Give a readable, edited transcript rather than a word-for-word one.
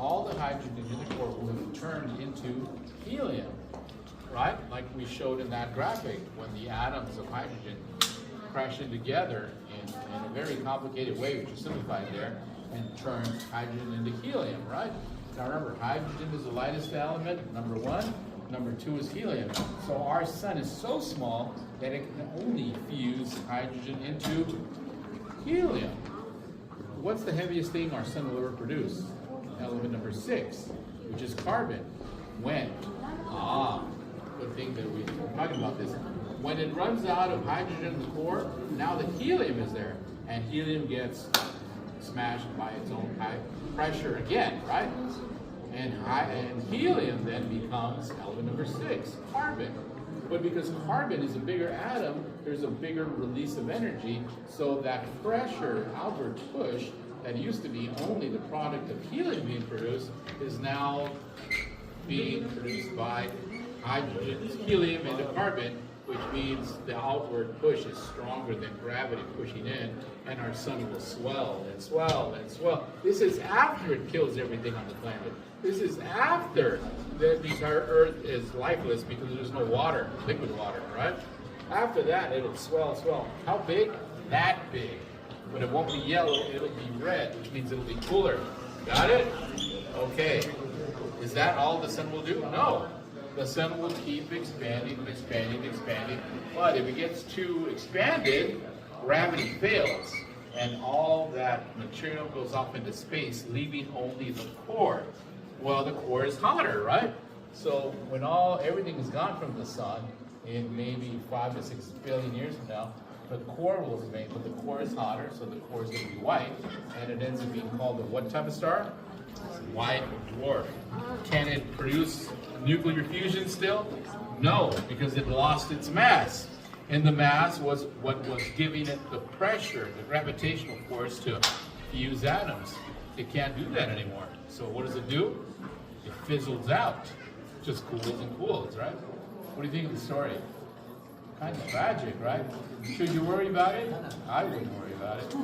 all the hydrogen in the core will have turned into helium, right? Like we showed in that graphic, when the atoms of hydrogen crash in together in a very complicated way, which is simplified there, and turns hydrogen into helium, right? Now remember, hydrogen is the lightest element, number one. Number two is helium. So our sun is so small that it can only fuse hydrogen into helium. What's the heaviest thing our sun will ever produce? Element number 6, which is carbon. When? Good thing that we're talking about this. When it runs out of hydrogen in the core, now the helium is there, and helium gets smashed by its own high pressure again, right? And helium then becomes element number 6, carbon. But because carbon is a bigger atom, there's a bigger release of energy, so that pressure, outward push, that used to be only the product of helium being produced, is now being produced by hydrogen, helium into carbon, which means the outward push is stronger than gravity pushing in, and our sun will swell and swell and swell. This is after it kills everything on the planet. This is after the entire Earth is lifeless because there's no water, liquid water, right? After that, it'll swell, swell. How big? That big. But it won't be yellow, it'll be red, which means it'll be cooler. Got it? Okay. Is that all the sun will do? No. The sun will keep expanding, expanding, expanding. But if it gets too expanded, gravity fails, and all that material goes off into space, leaving only the core. Well, the core is hotter, right? So when everything is gone from the sun, in maybe 5 to 6 billion years from now, the core will remain, but the core is hotter, so the core is going to be white, and it ends up being called a what type of star? White dwarf. Can it produce nuclear fusion still? No, because it lost its mass. And the mass was what was giving it the pressure, the gravitational force to fuse atoms. It can't do that anymore. So what does it do? It fizzles out. Just cools and cools, right? What do you think of the story? Kind of tragic, right? Should you worry about it? I wouldn't worry about it.